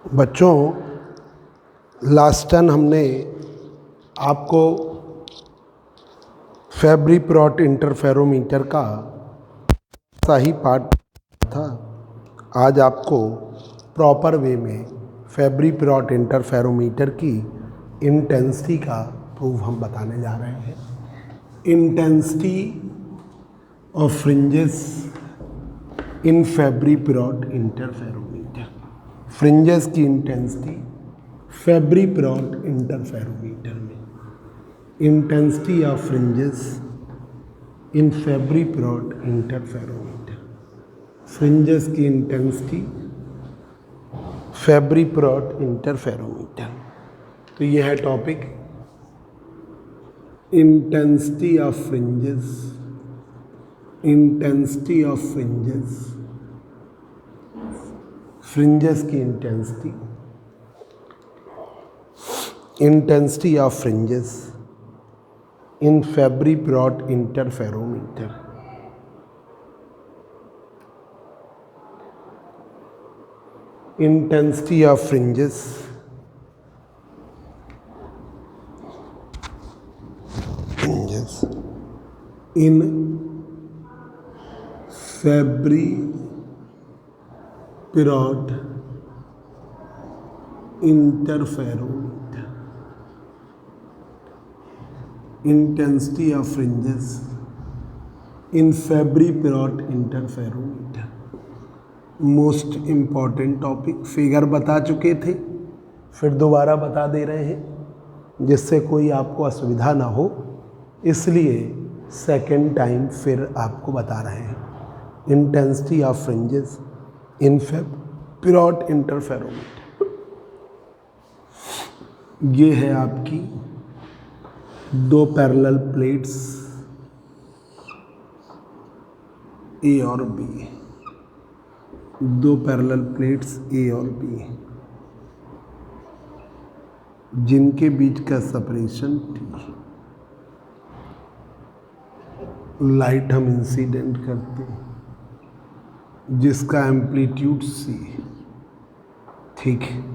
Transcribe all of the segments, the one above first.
बच्चों, last time हमने आपको फेब्री परॉट इंटरफेरोमीटर का सही पार्ट था। आज आपको प्रॉपर वे में फेब्री परॉट इंटरफेरोमीटर की इंटेंसिटी का प्रूफ हम बताने जा रहे हैं। Intensity of fringes in Fabry Perot interferometer. Fringes की इंटेंसिटी फेब्री परॉट इंटरफेरोमीटर में, intensity of fringes in Fabry Perot interferometer. Fringes की इंटेंसिटी फेब्री परॉट इंटरफेरोमीटर। तो यह है topic, intensity of fringes, intensity of fringes, fringes की intensity, intensity of fringes in Fabry Perot interferometer. Intensity of fringes in Fabry Perot interferometer. Intensity of fringes in Fabry Perot interferometer. Most important topic, figure बता चुके थे, फिर दोबारा बता दे रहे हैं जिससे कोई आपको असुविधा ना हो, इसलिए सेकेंड टाइम फिर आपको बता रहे हैं। Intensity of fringes in Fabry Perot interferometer. ये है आपकी दो पैरेलल प्लेट्स ए और बी, दो पैरेलल प्लेट्स ए और बी जिनके बीच का सेपरेशन टी। लाइट हम इंसिडेंट करते हैं जिसका एम्पलीट्यूड सी, ठीक है।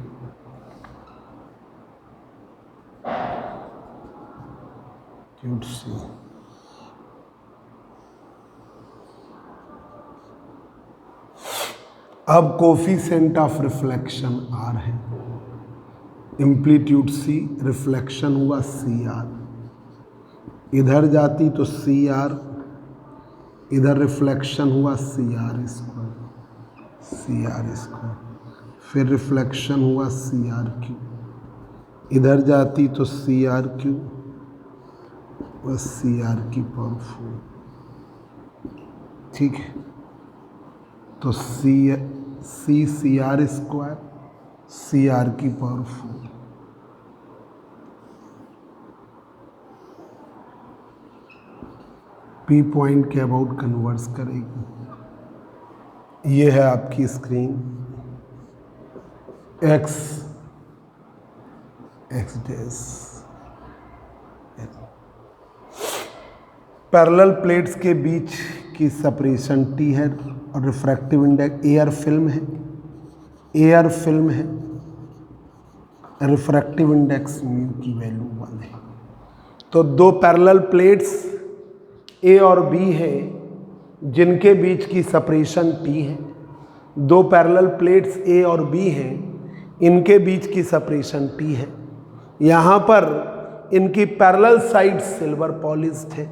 सी अब कोफिशिएंट ऑफ रिफ्लेक्शन आर है, एम्पलीट्यूड सी, रिफ्लेक्शन हुआ सी आर, इधर जाती तो सी आर, इधर रिफ्लेक्शन हुआ C R square, C R square, फिर रिफ्लेक्शन हुआ सी आर क्यू, इधर जाती तो सी आर क्यू बस सी आर की पावर 4, ठीक है। तो C R square C R की पावर 4, पी पॉइंट के अबाउट कन्वर्स करेगी। ये है आपकी screen, X dash parallel plates के बीच की सेपरेशन टी है और रिफ्रैक्टिव इंडेक्स एयर फिल्म है, एयर फिल्म है, रिफ्रैक्टिव इंडेक्स म्यू की वैल्यू 1 है। तो दो पैरेलल प्लेट्स ए और बी है जिनके बीच की सेपरेशन टी है। दो पैरेलल प्लेट्स ए और बी हैं, इनके बीच की सेपरेशन टी है। यहाँ पर इनकी पैरेलल साइड सिल्वर पॉलिश्ड है।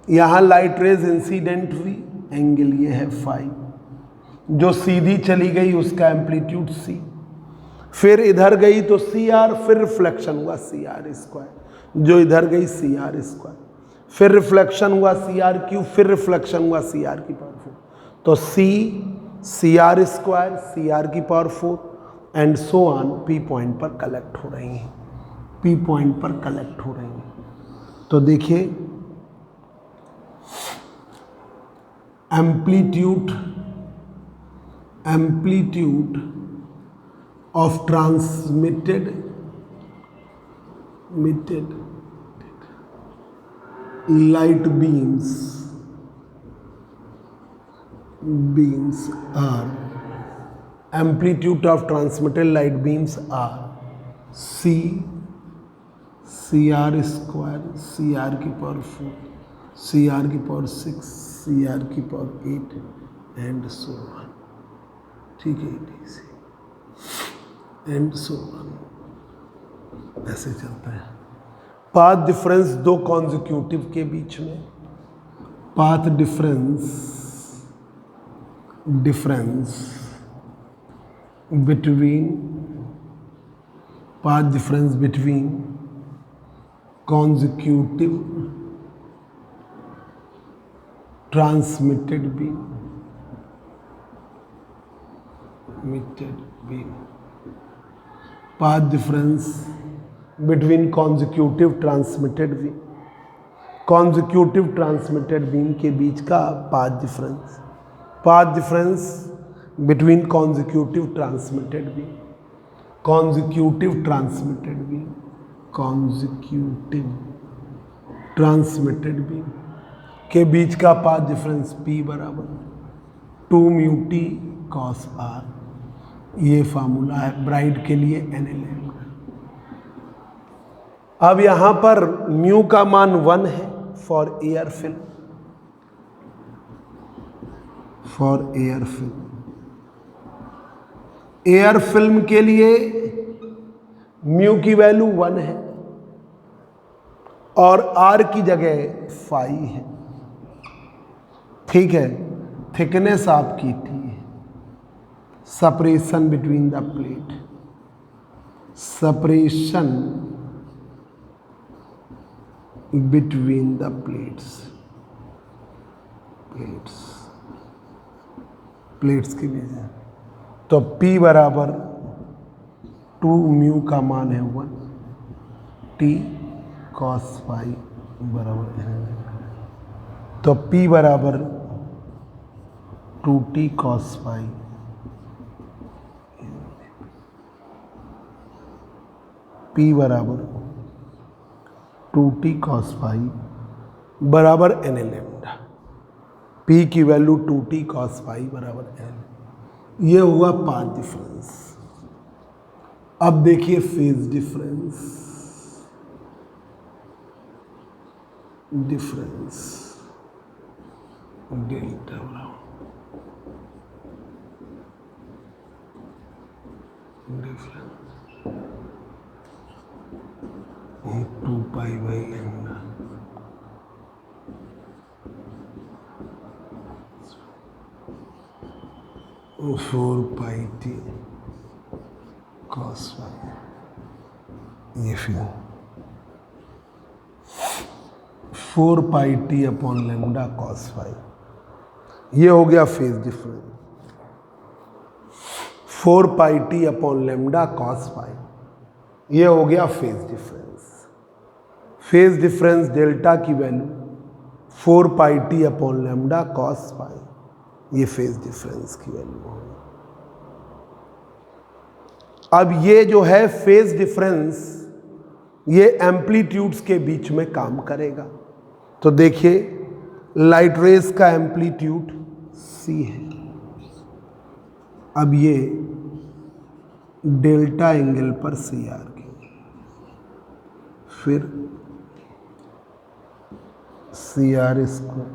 यहाँ लाइट रेज इंसिडेंट हुई, एंगल ये है फाई, जो सीधी चली गई उसका एम्पलीट्यूड सी, फिर इधर गई तो सी आर, फिर रिफ्लेक्शन हुआ सी आर स्क्वायर, जो इधर गई सी आर स्क्वायर, फिर रिफ्लेक्शन हुआ सी आर क्यू, फिर रिफ्लेक्शन हुआ सी आर की पावर 4। तो C R square C R की power 4 and so on P point पर कलेक्ट हो रही हैं, पी पॉइंट पर कलेक्ट हो रही हैं। तो देखिए amplitude of transmitted light beams are amplitude of transmitted light beams are c cr square cr की पावर 4 cr की पावर 6 cr की पावर 8 एंड सो ऑन। ठीक है, एंड सो ऑन, ऐसे चलता है। पाथ डिफरेंस दो कॉन्जिक्यूटिव के बीच में, path difference between consecutive transmitted beam path difference between consecutive transmitted beam के बीच का path difference between consecutive transmitted beam के बीच का पाथ डिफरेंस P बराबर 2 म्यू टी कॉस R। ये फार्मूला है ब्राइट के लिए NLM का। अब यहां पर म्यू का मान 1 है फॉर एयर फिल्म के लिए म्यू की वैल्यू 1 है और R की जगह 5 है। ठीक है, थिकनेस आपकी T है। Separation between the plate, plates के बीच है। तो P बराबर 2 म्यू का मान है 1 T cos फाई बराबर है। तो P बराबर 2T cos फाई, P बराबर 2T cos फाई बराबर NL लैम्डा। P की वैल्यू 2T cos फाई बराबर N। ये हुआ पाथ डिफरेंस। अब देखिए phase difference delta 2 pi by lambda और 4 पाई टी कॉस फाई। ये फिर 4 pi T upon lambda cos phi. ये हो गया phase difference. 4 pi T upon lambda cos phi, ये हो गया फेज डिफरेंस डेल्टा की value 4 pi T upon lambda cos phi, ये फेज डिफरेंस की वैल्यू होगी। अब ये जो है फेज डिफरेंस, ये एम्पलीट्यूड्स के बीच में काम करेगा। तो देखिए लाइट रेज का एम्पलीट्यूड C है। अब ये डेल्टा एंगल पर CR की, फिर CR स्क्वायर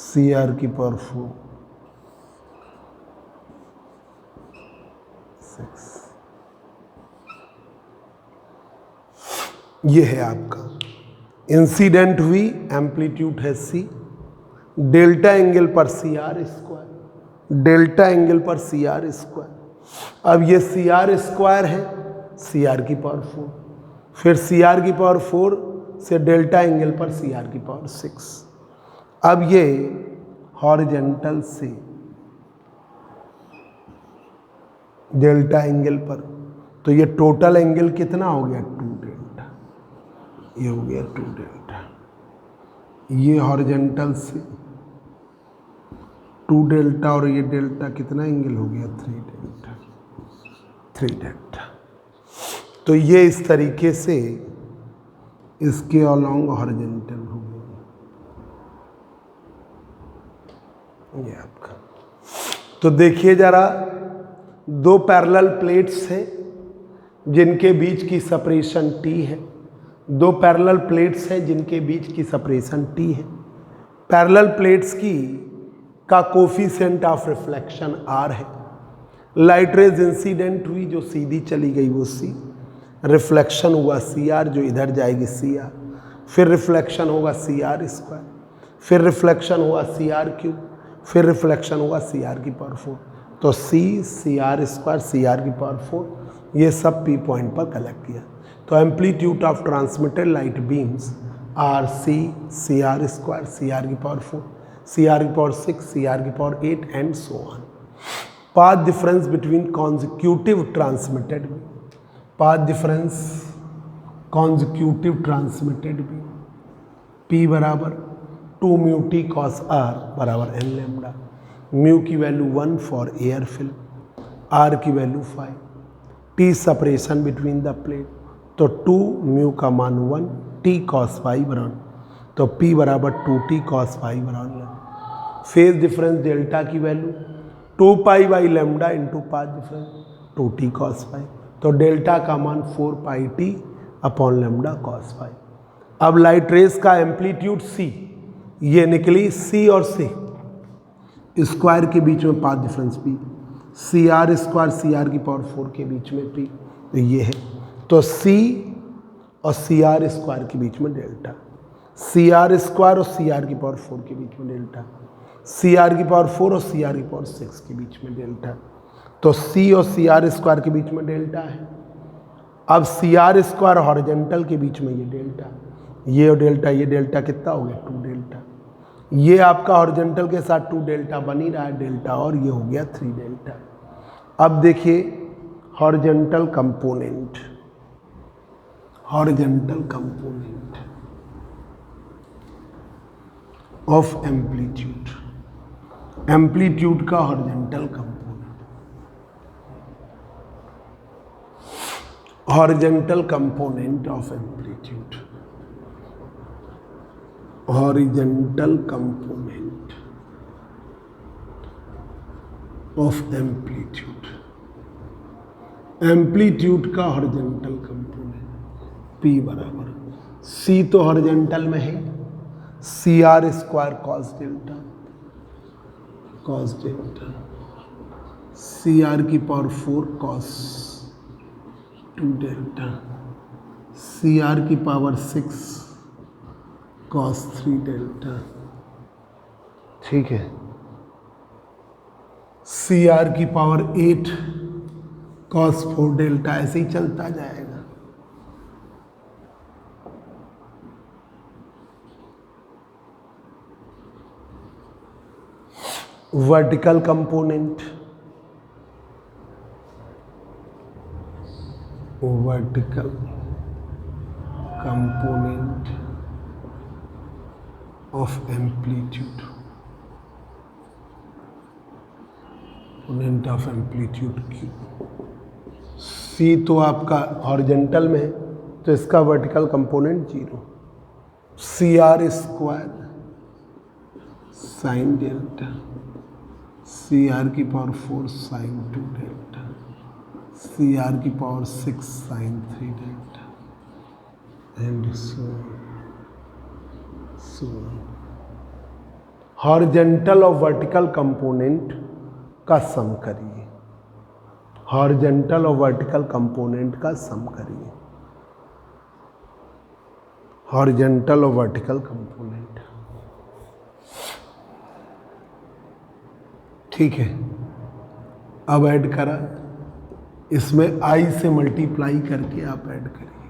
CR की पावर 4 6। ये है आपका इंसिडेंट हुई, एम्पलीट्यूड है C, डेल्टा एंगल पर CR स्क्वायर, अब ये CR स्क्वायर है CR की पावर 4, फिर CR की पावर 4 से डेल्टा एंगल पर CR की पावर 6। अब ये हॉरिजेंटल से डेल्टा एंगल पर, तो ये टोटल एंगल कितना हो गया 2 डेल्टा, ये हो गया 2 डेल्टा। ये हॉरिजेंटल से 2 डेल्टा और ये डेल्टा कितना एंगल हो गया 3 डेल्टा। तो ये इस तरीके से इसके अलॉन्ग हॉरिजेंटल हो गया। ये आपका, तो देखिए जरा, दो पैरेलल प्लेट्स हैं जिनके बीच की सेपरेशन t है। दो पैरेलल प्लेट्स हैं जिनके बीच की सेपरेशन t है। पैरेलल प्लेट्स की का कोफिशिएंट ऑफ रिफ्लेक्शन r है। लाइट रेज इंसिडेंट हुई जो सीधी चली गई वो c, रिफ्लेक्शन हुआ cr जो इधर जाएगी cr, फिर रिफ्लेक्शन होगा cr स्क्वायर, फिर रिफ्लेक्शन हुआ cr3, फिर रिफ्लेक्शन हुआ cr⁴। तो cr स्क्वायर cr⁴, ये सब p पॉइंट पर कलेक्ट किया। तो amplitude of transmitted light beams are cr square cr⁴, cr⁴6, cr⁴8 and so on. Path difference between consecutive transmitted beam, path difference consecutive transmitted beam, p बराबर 2 mu T cos r बराबर n lambda. Mu की value 1 for air film, r की value 5, t separation between the plate, तो 2 mu का मान 1, t cos phi बराबर, तो p बराबर 2t कॉस फाई बराबर। फेज डिफरेंस डेल्टा की value 2 pi by lambda into path difference 2t cos phi, तो डेल्टा का मान 4 pi t upon lambda cos phi. अब लाइट रेस का एम्पलीट्यूड c, ये निकली c और c स्क्वायर के बीच में path difference p, cr square cr⁴ के बीच में p, तो ये है। तो c और cr स्क्वायर के बीच में डेल्टा, cr स्क्वायर और cr⁴ के बीच में डेल्टा, cr⁴ और cr⁴6 के बीच में डेल्टा। तो c और cr स्क्वायर के बीच में डेल्टा है। अब cr स्क्वायर हॉरिजॉन्टल के बीच में ये डेल्टा, ये और डेल्टा, ये डेल्टा कितना हो गया 2 डेल्टा। ये आपका हॉरिजॉन्टल के साथ 2 डेल्टा बन ही रहा है डेल्टा, और ये हो गया 3 डेल्टा। अब देखिए horizontal component, horizontal component of amplitude, amplitude का horizontal component, horizontal component of amplitude, horizontal component of amplitude, amplitude का हॉरिजॉन्टल कंपोनेंट p बराबर, c तो हॉरिजॉन्टल में है cr square cos delta, cos delta, cr⁴ cos 2 delta, cr⁶ cos 3 delta, ठीक है। cr⁸ cos 4 delta, ऐसे ही चलता जाएगा। Vertical component, vertical component of amplitude, component of amplitude की c तो आपका हॉरिजॉन्टल में है, तो इसका vertical component 0, cr square sine delta, cr⁴ sine 2 delta, cr⁶ sine 3 delta, and so horizontal और वर्टिकल कंपोनेंट का सम करिए, हॉरिजॉन्टल और वर्टिकल कंपोनेंट का सम करिए, हॉरिजॉन्टल और वर्टिकल कंपोनेंट, ठीक है। अब ऐड करा, इसमें i से मल्टीप्लाई करके आप ऐड करिए,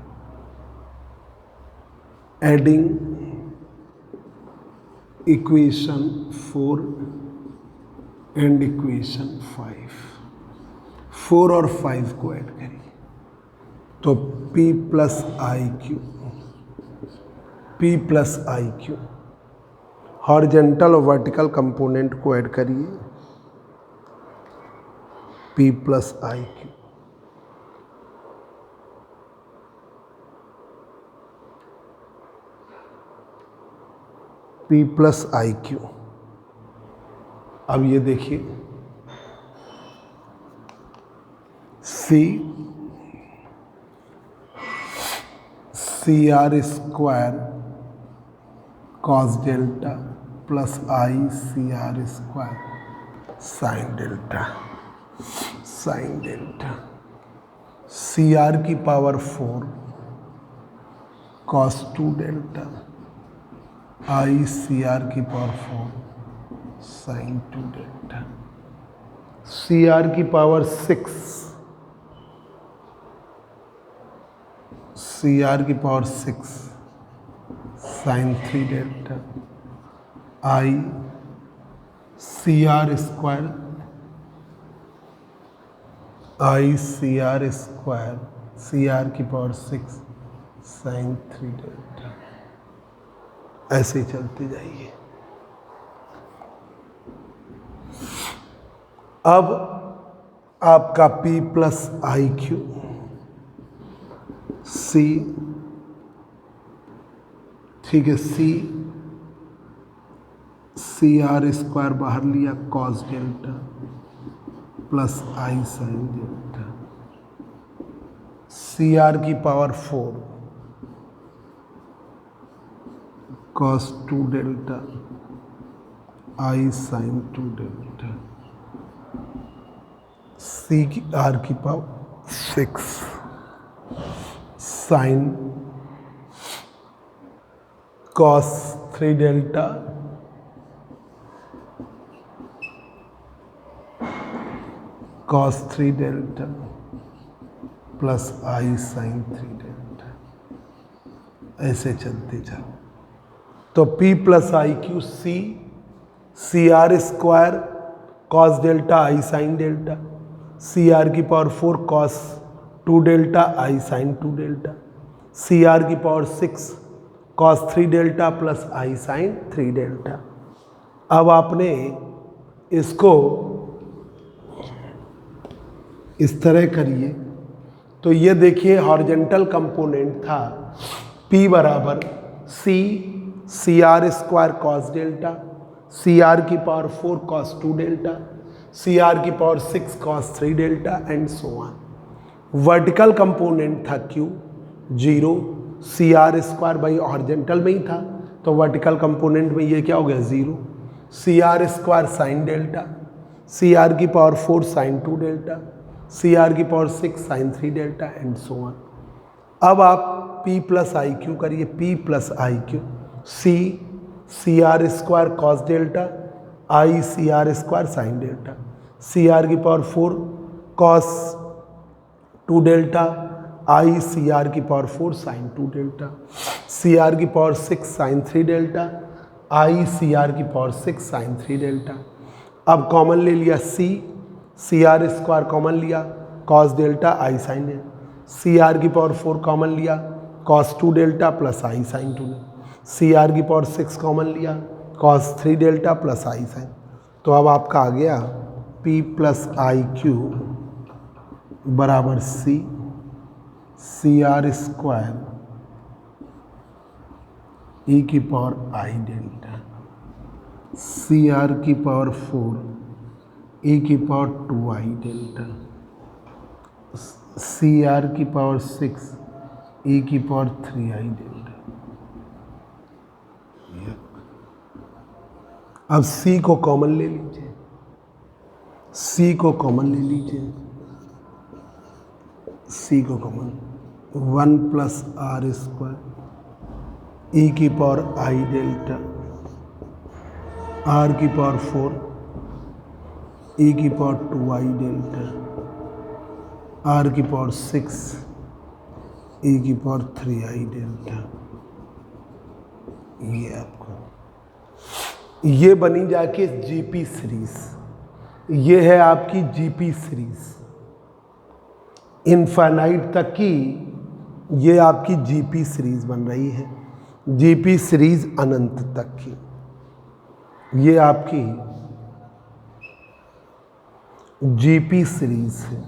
एडिंग इक्वेशन 4 एंड इक्वेशन 5, 4 और 5 को ऐड करिए, तो p plus I Q, horizontal और वर्टिकल कंपोनेंट को ऐड करिए, p plus I Q, p plus I Q, अब ये देखिए C R square cos delta plus I C R square sine delta C R की power 4 cos 2 delta I C R की power 4 sine 2 delta C R की power 6 C R की power 6 sine 3 delta I C R square C R की power 6 sine 3 delta. ऐसे ही चलते जाइए। अब आपका P plus I Q C, ठीक है, सी आर स्क्वायर बाहर लिया cos delta plus I sine delta C R की power 4 cos 2 delta I sine 2 delta C की आर की power 6 sine cos 3 delta plus I sine 3 delta. ऐसे चलते जाओ। तो P plus I Q C R square cos delta I sine delta C R की power 4 cos 2 delta I sine 2 delta C R की power 6 cos 3 delta plus I sine 3 delta. अब आपने इसको इस तरह करिए तो ये देखिए हॉरिजेंटल कंपोनेंट था P बराबर C R square cos delta C R की power 4 cos 2 delta C R की power 6 cos 3 delta and so on. Vertical component था Q 0 सी आर स्क्वायर भाई हॉरिजेंटल में ही था तो वर्टिकल कंपोनेंट में ये क्या हो गया 0 C R square sine delta C R की power 4 sine 2 delta C R की power 6 sine 3 delta and so on. अब आप P प्लस आई क्यू करिए P plus I Q C R square cos delta I C R square sine delta C R की power 4 cos 2 delta I C R की power 4 sine 2 delta C R की power 6 sine 3 delta I C R की power 6 sine 3 delta. अब common ले लिया C R square common लिया cos delta I sine delta C R की power 4 common लिया cos 2 delta plus I sine 2 C R की power 6 common लिया cos 3 delta plus I sine. तो अब आपका आ गया P प्लस आई क्यू बराबर सी आर स्क्वायर ई की power I delta C R की पावर 4 ई की power 2 I delta C R की पावर 6 ई की पावर 3 आई डेल्टा। अब C को कॉमन ले लीजिए C को कॉमन ले लीजिए C को common 1 plus R square E की पावर आई डेल्टा आर की पावर 4 ई की पावर 2 आई डेल्टा आर की पावर 6 ई की पावर 3 आई डेल्टा। ये आपको ये बनी जाके जीपी सीरीज। ये है आपकी जीपी सीरीज इनफाइनाइट तक की। ये आपकी जीपी सीरीज बन रही है जीपी सीरीज अनंत तक की। ये आपकी जीपी सीरीज है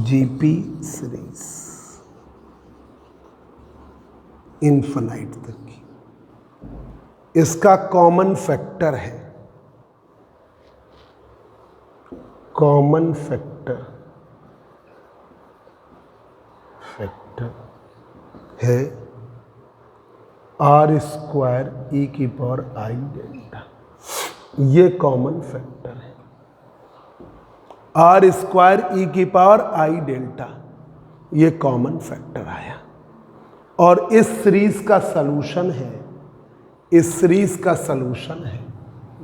जीपी सीरीज इनफाइनाइट तक की। इसका कॉमन फैक्टर है, कॉमन फैक्टर है आर स्क्वायर ई की पावर आई डेल्टा। ये कॉमन फैक्टर है, आर स्क्वायर ई की पावर आई डेल्टा, ये कॉमन फैक्टर आया। और इस सीरीज का सलूशन है, इस सीरीज का सलूशन है,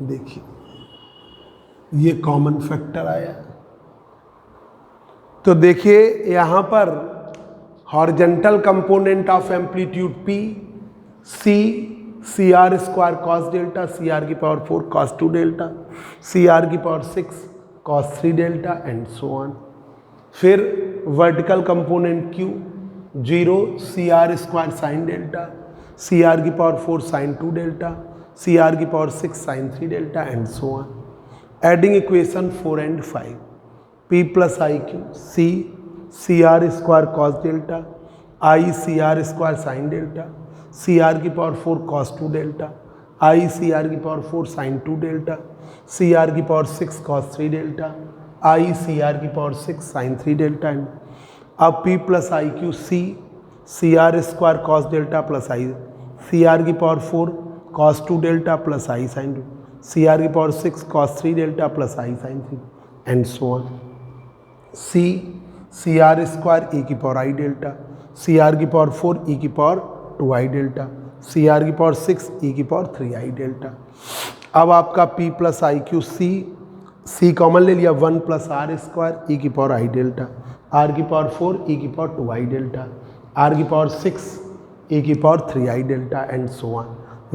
देखिए ये कॉमन फैक्टर आया। तो देखिए यहां पर horizontal component of amplitude P C R square cos delta, C R की power 4 cos 2 delta, C R की power 6 cos 3 delta and so on. फिर vertical component Q 0 C R square sine delta, C R की power 4 sine 2 delta, C R की power 6 sine 3 delta and so on. Adding equation 4 and 5 P plus I Q C R square cos delta, I C R square sine delta, C R की power 4 cos 2 delta, I C R की power 4 sine 2 delta, C R की power 6 cos 3 delta, I C R की power 6 sine 3 delta and अब P plus I Q C R square cos delta plus I C R की power 4 cos 2 delta plus I sine 2, C R की power 6 cos 3 delta plus I sine 3 and so on. C R square E की power I delta, C R की power 4 E की power 2 I delta, C R की power 6 E की power 3 I delta. अब आपका P plus I Q C common ले लिया, 1 plus R square E की पावर आई डेल्टा, आर की पावर 4 ई की पावर 2 आई डेल्टा, आर की पावर 6 ई की power 3 I delta and so on.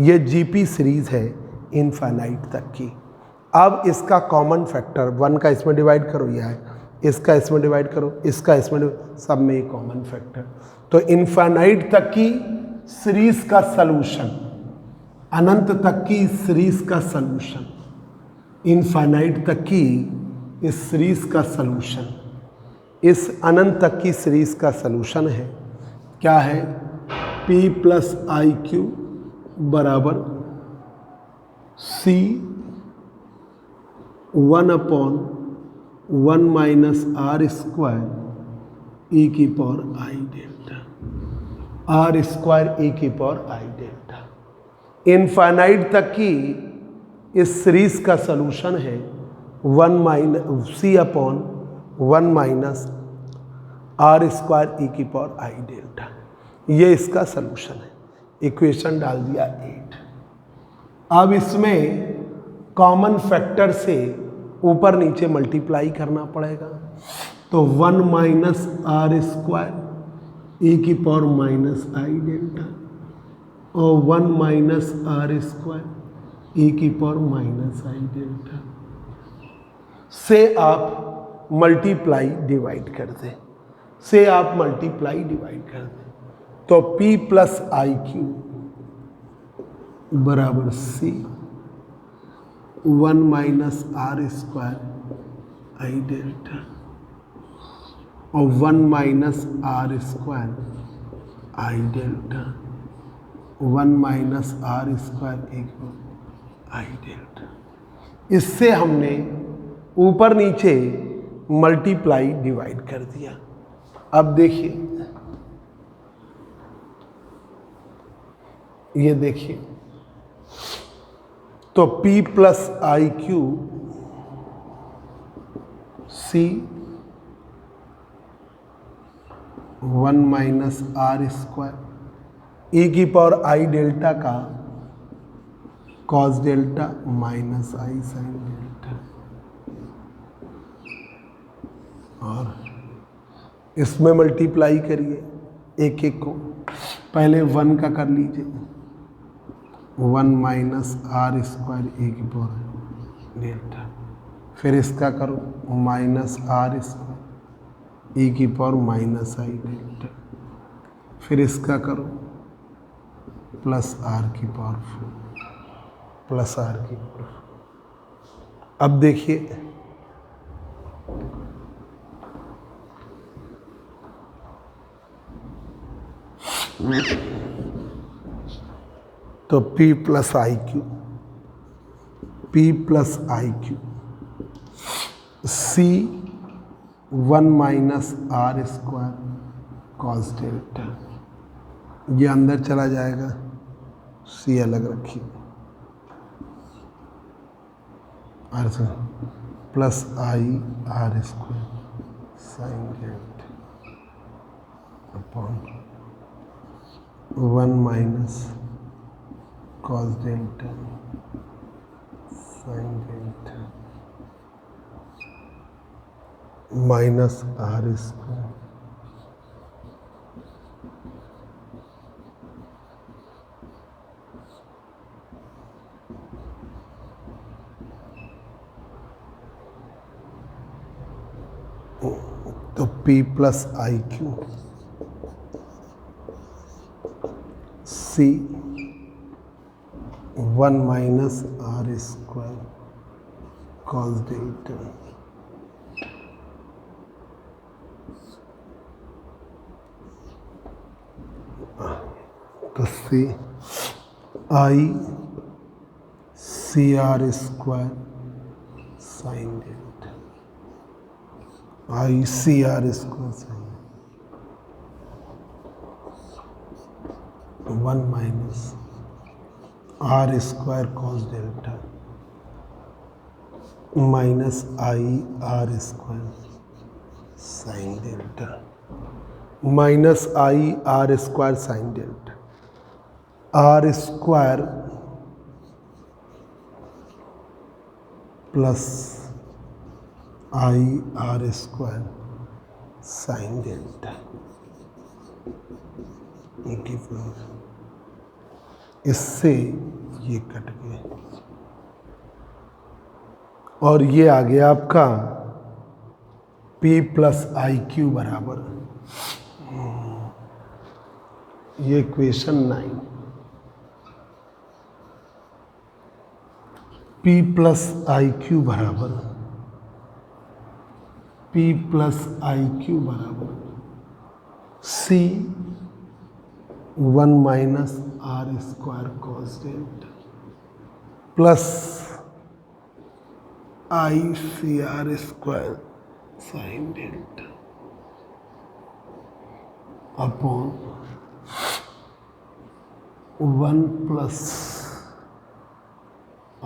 ये GP सीरीज है इनफाइनाइट तक की। अब इसका कॉमन फैक्टर 1 का इसमें डिवाइड करो, यह है, इसका इसमें डिवाइड करो, इसका इसमें सब में एक कॉमन फैक्टर। तो इनफाइनाइट तक की सीरीज का सलूशन, अनंत तक की सीरीज का सलूशन, इनफाइनाइट तक की इस सीरीज का सलूशन, इस अनंत तक की सीरीज का सलूशन है क्या है? P प्लस आई क्यू बराबर C 1/1 minus R square E की power I delta, R square E की पावर आई डेल्टा। इनफाइनाइट तक की इस सीरीज का सलूशन है 1/C/1 minus R square E की पावर आई डेल्टा। ये इसका सलूशन है। इक्वेशन डाल दिया 8। अब इसमें कॉमन फैक्टर से ऊपर नीचे मल्टीप्लाई करना पड़ेगा। तो 1 माइनस आर स्क्वायर ई की पावर माइनस आई डेल्टा और 1 माइनस आर स्क्वायर ई की पावर माइनस आई डेल्टा से आप मल्टीप्लाई डिवाइड कर दें, से आप मल्टीप्लाई डिवाइड कर दें। तो P प्लस आई क्यू बराबर C 1 minus R square I delta और 1 minus R square I delta, 1 minus R square एक आई डेल्टा। इससे हमने ऊपर नीचे मल्टीप्लाई डिवाइड कर दिया। अब देखिए, ये देखिए, तो P plus I Q C 1 minus R square E की पावर आई डेल्टा का cos delta minus I sine delta, और इसमें मल्टीप्लाई करिए एक एक को। पहले 1 का कर लीजिए, 1 माइनस आर स्क्वायर ए की पावर डेल्टा, फिर इसका करो माइनस आर स्क्वायर ए की पावर माइनस आई डेल्टा, फिर इसका करो प्लस आर की पावर 4 प्लस आर की पावर। अब देखिए, तो P plus I Q, P plus I Q C 1 minus R square cos delta, ये अंदर चला जाएगा, C अलग रखिए, R plus I R square sine delta upon 1 minus cos delta sine delta minus R square तो P plus I Q C 1 minus R square cos delta तो C I C R square sine delta I C R square sine 1 minus R square cos delta minus I R square sine delta minus I R square sine delta, R square plus I R square sine delta, इससे ये cut गए और ये आ गया आपका P plus I Q बराबर, ये equation 9, P plus I Q बराबर P प्लस आई क्यू बराबर C 1 minus R square cos delta plus I C R square sine delta upon 1 plus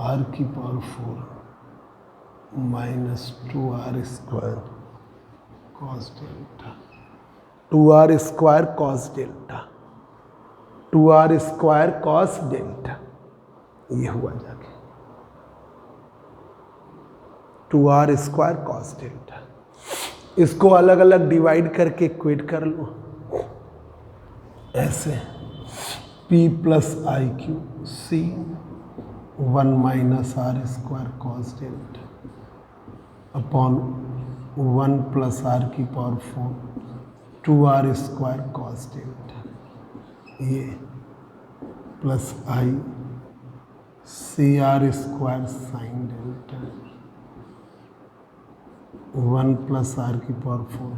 R की power 4 minus 2r square cos delta, 2r square cos delta, 2r square cos delta, ये हुआ जाके 2r square cos delta. इसको अलग अलग divide करके equate कर लो ऐसे, P plus I Q C 1 minus R square cos delta upon 1 plus R की power 4 2r square cos delta, ये plus I C R square sine delta 1 plus R की power 4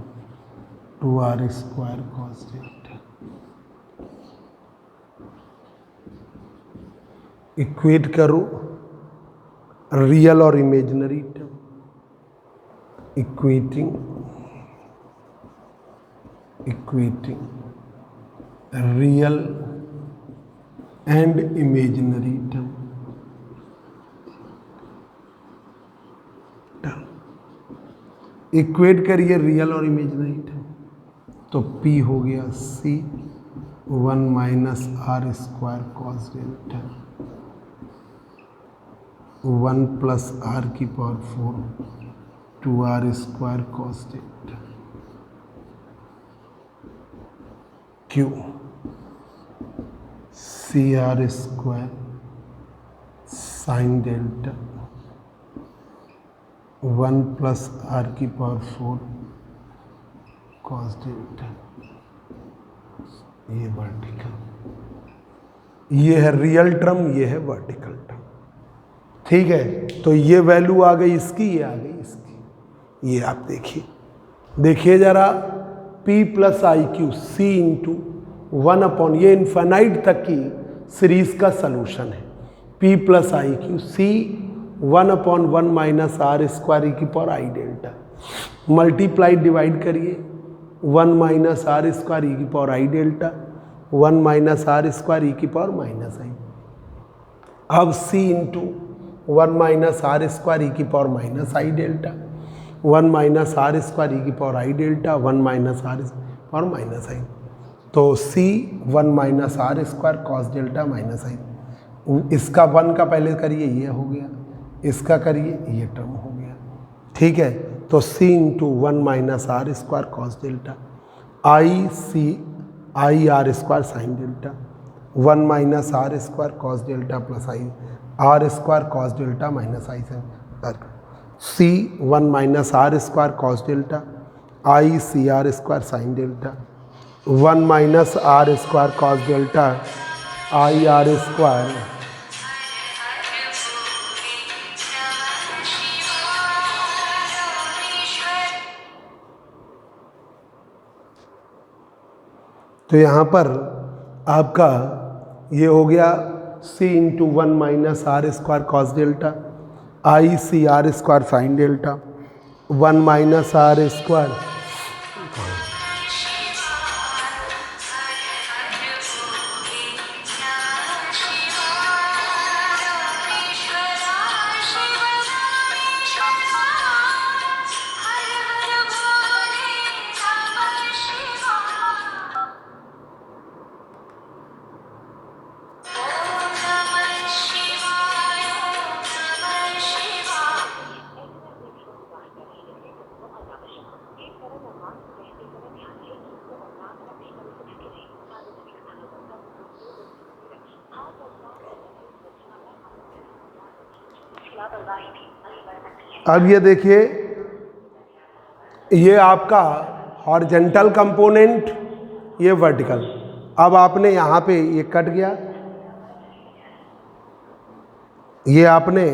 2r square cos delta. Equate करो real और imaginary term, equating real and imaginary term, equate करिए real और imaginary term, तो P हो गया C 1 minus R square cos delta 1 plus R की power 4 2r square cos delta Q C R square sine delta 1 plus R की power 4 cos delta, ये vertical, ये है रियल टर्म, ये है वर्टिकल टर्म। ठीक है, तो ये वैल्यू आ गई इसकी, ये आ गई इसकी, ये आप देखिए जरा P plus I Q C into 1 upon, ये इन्फेनाइट तक की सीरीज का सलूशन है। P plus I Q C 1/1 minus R square E की power I delta, multiply divide करिए 1 माइनस आर स्क्वायर ई की power I delta, 1 minus R square E की power minus I. अब C into 1 minus R square E की power minus I delta, 1 minus R square E की power I delta, 1 minus R power minus I. तो C 1 minus R square cos delta minus I. इसका 1 का पहले करिए, ये हो गया, इसका करिए, ये टर्म हो गया। ठीक है, तो C into 1 minus R square cos delta I R square sine delta, 1 minus R square cos delta plus I R square cos delta minus I C 1 minus R square cos delta I C R square sine delta, 1 minus R square cos delta I R square तो यहाँ पर आपका ये हो गया C into 1 minus R square cos delta I C R square sine delta, 1 minus R square अब ये देखिए, ये आपका हॉरिजॉन्टल कंपोनेंट, ये वर्टिकल। अब आपने यहाँ पे ये कट गया, ये आपने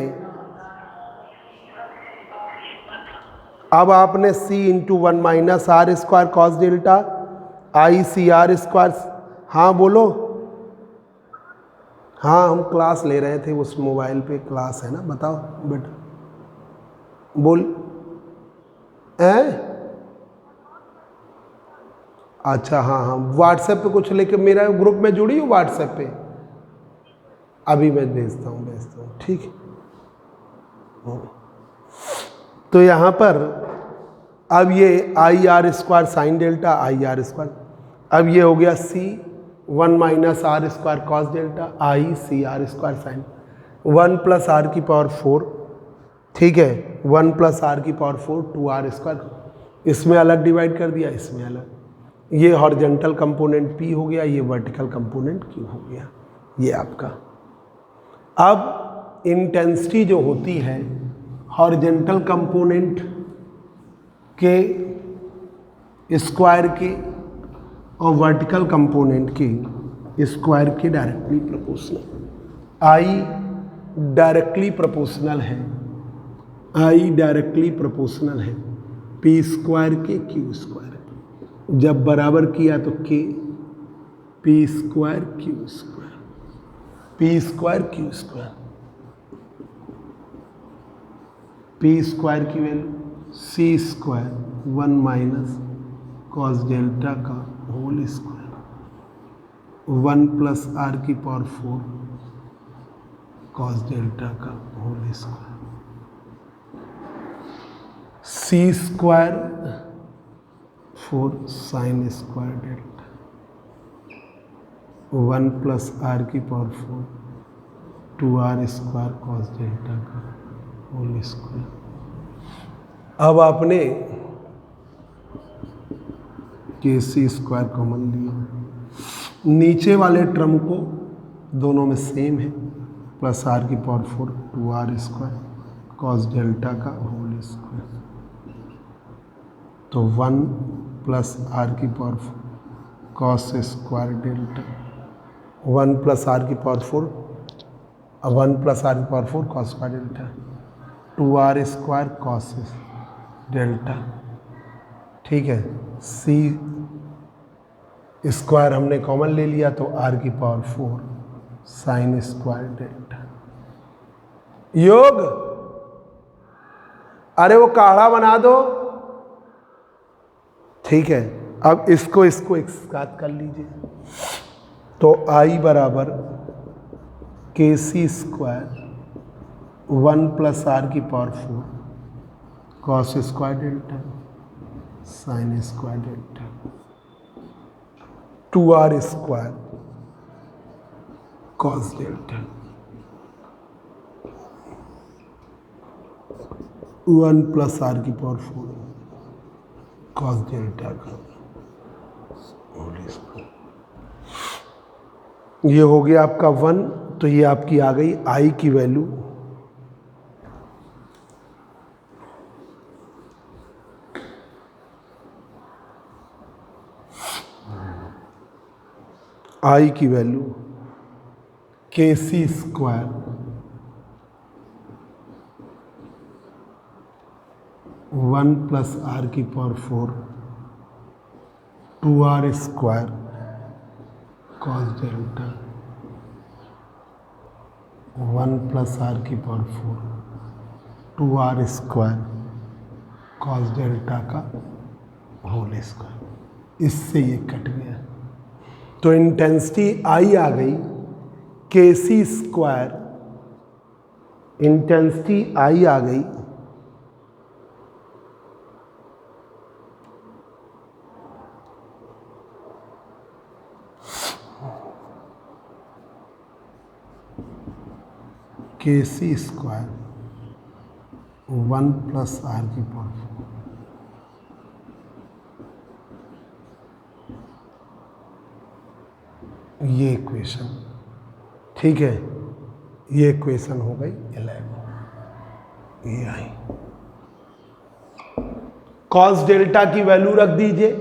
अब आपने C into 1 minus R square cos delta I C R square, हाँ बोलो, हाँ हम क्लास ले रहे थे, उस मोबाइल पे क्लास है ना, बताओ बेटा बोल। अच्छा हाँ हाँ, व्हाट्सएप पे कुछ लेके मेरा ग्रुप में जुड़ी हो व्हाट्सएप पे, अभी मैं भेजता हूँ, ठीक है। तो यहाँ पर अब ये I R square sine delta I R square, अब ये हो गया C 1 minus R square cos delta I C R square sine, 1 plus R की पावर 4, ठीक है, 1 प्लस आर की पावर 4 2 आर स्क्वायर, इसमें अलग डिवाइड कर दिया, इसमें अलग। ये हॉरिजॉन्टल कंपोनेंट P हो गया, ये वर्टिकल कंपोनेंट Q हो गया, ये आपका। अब इंटेंसिटी जो होती है हॉरिजॉन्टल कंपोनेंट के स्क्वायर के और वर्टिकल कंपोनेंट के स्क्वायर के directly proportional. I directly proportional है, आई डायरेक्टली प्रोपोर्शनल है P स्क्वायर के Q स्क्वायर। जब बराबर किया तो K P square Q square, P square Q square, P square की value C square 1 minus cos delta का होल स्क्वायर, 1 प्लस आर की पावर 4 कॉस डेल्टा का whole square, C square 4 sine square delta, 1 plus R की power 4 2 R square cos delta का whole square. अब आपने के C square common लिया, नीचे वाले टर्म को दोनों में सेम है, प्लस आर की power 4 2 R square cos delta का होल स्क्वायर, तो 1 प्लस आर की power 4 cos square delta, 1 plus R की पावर 4 1 प्लस आर की power 4 cos square delta, 2 R square cos delta, ठीक है। C स्क्वायर हमने कॉमन ले लिया तो R की पावर 4 साइन स्क्वायर डेल्टा। योग, अरे वो काढ़ा बना दो। ठीक है, अब इसको एक साथ कर लीजिए। तो I बराबर के सी स्क्वायर 1 प्लस आर की power 4 cos square delta sine square delta 2r square cos delta 1 plus R की पावर 4 कॉस डेल्टा का होल स्क्वायर। ये हो गया आपका 1, तो ये आपकी आ गई I की वैल्यू। I की value K C square 1 plus R की power 4 2r square cos delta 1 plus R की power 4 2r square cos delta का होल स्क्वायर। इससे ये कट गया, तो इंटेंसिटी I आ गई के सी स्क्वायर, इंटेंसिटी I आ गई के सी स्क्वायर 1 प्लस आर की पावर 4। ये इक्वेशन, ठीक है, ये इक्वेशन हो गई 11। ये आई कॉस डेल्टा की वैल्यू रख दीजिए।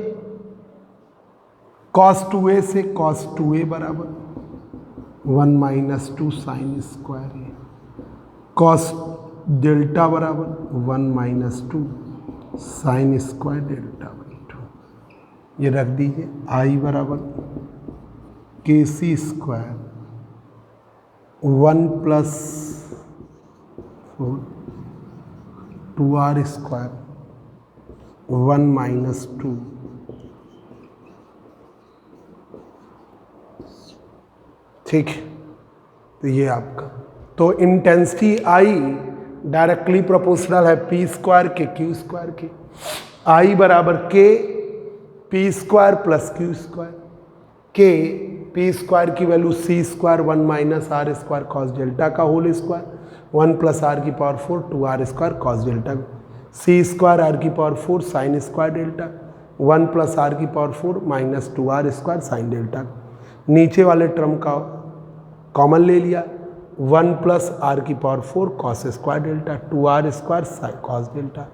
कॉस 2a से कॉस 2a बराबर 1 minus 2 sine square A cos delta बराबर 1 minus 2 sine square delta by 2। ये रख दीजिए। I बराबर के C square 1 plus 4 2r square 1 minus 2 ठीक है। तो ये आपका, तो इंटेंसिटी I डायरेक्टली प्रोपोर्शनल है पी स्क्वायर के क्यू स्क्वायर के। I बराबर के P square plus Q square के पी स्क्वायर की value C square 1 minus R square cos delta का होल स्क्वायर 1 प्लस आर की power 4 2r square cos delta C square R की power 4 sine square delta 1 plus R की power 4 minus 2r square sine delta. नीचे वाले term का common ले लिया, 1 plus R की power 4 cos square delta 2r square cos delta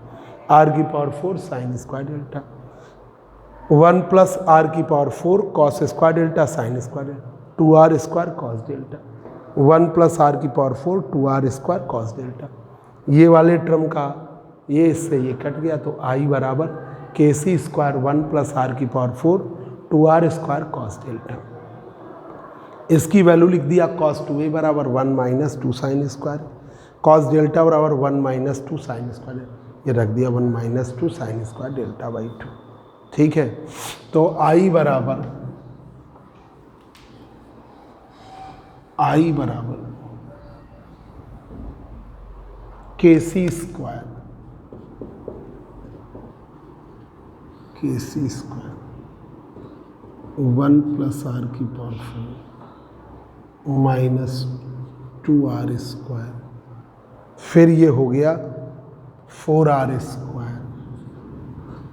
R की power 4 sine square delta 1 plus R की power 4 cos square delta sine square delta 2r square cos delta 1 plus R की power 4 2r square cos delta. ये वाले term का ये इससे ये cut गया, तो I बराबर के सी स्क्वायर 1 प्लस आर की power 4 2r square cos delta. इसकी वैल्यू लिख दिया कॉस 2a बराबर 1 minus 2 sine square cos delta बराबर 1 माइनस 2 साइन स्क्वायर, ये रख दिया 1 minus 2 sine square delta by 2। ठीक है, तो I बराबर के सी स्क्वायर 1 प्लस आर की पावर 4 माइनस 2r स्क्वायर, फिर ये हो गया 4r square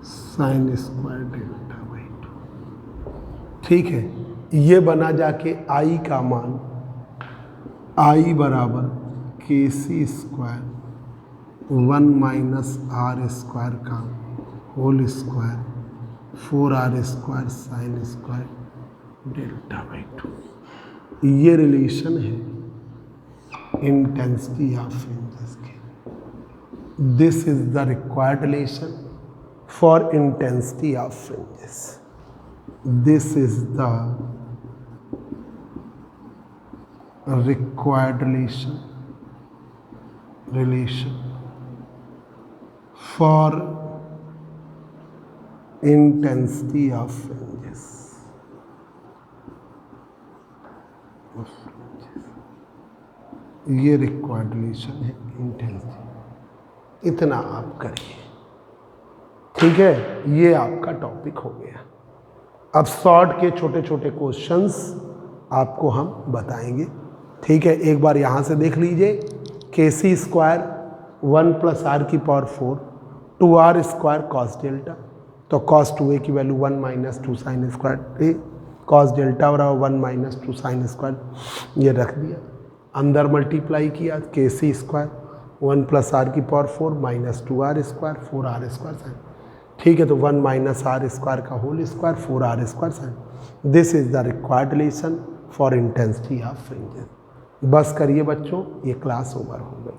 sine square delta by 2। ठीक है, ये बना जाके I का मान I बराबर के C square 1 minus R square का whole square 4r square sine square delta by 2। ये रिलेशन है इंटेंसिटी ऑफ फ्रिंजेस के। This is the required relation for intensity of fringes. This is the required relation for intensity of fringes. ये required relation है intensity. इतना आप करिए, ठीक है। ये आपका टॉपिक हो गया। अब शॉर्ट के छोटे छोटे क्वेश्चंस आपको हम बताएंगे, ठीक है। एक बार यहाँ से देख लीजिए, K C square 1 + r⁴ 2r² cos delta, तो cos 2a की value 1 - 2 sin square A, cos delta बराबर 1 - 2 sin स्क्वायर, ये रख दिया। अंदर मल्टीप्लाई किया, के C square 1 + r⁴ -2r² 4r² sin, ठीक है। तो 1 - r² का whole square 4r² sin। This is the required relation for intensity of fringes. बस करिए बच्चों, ये क्लास ओवर हो गई।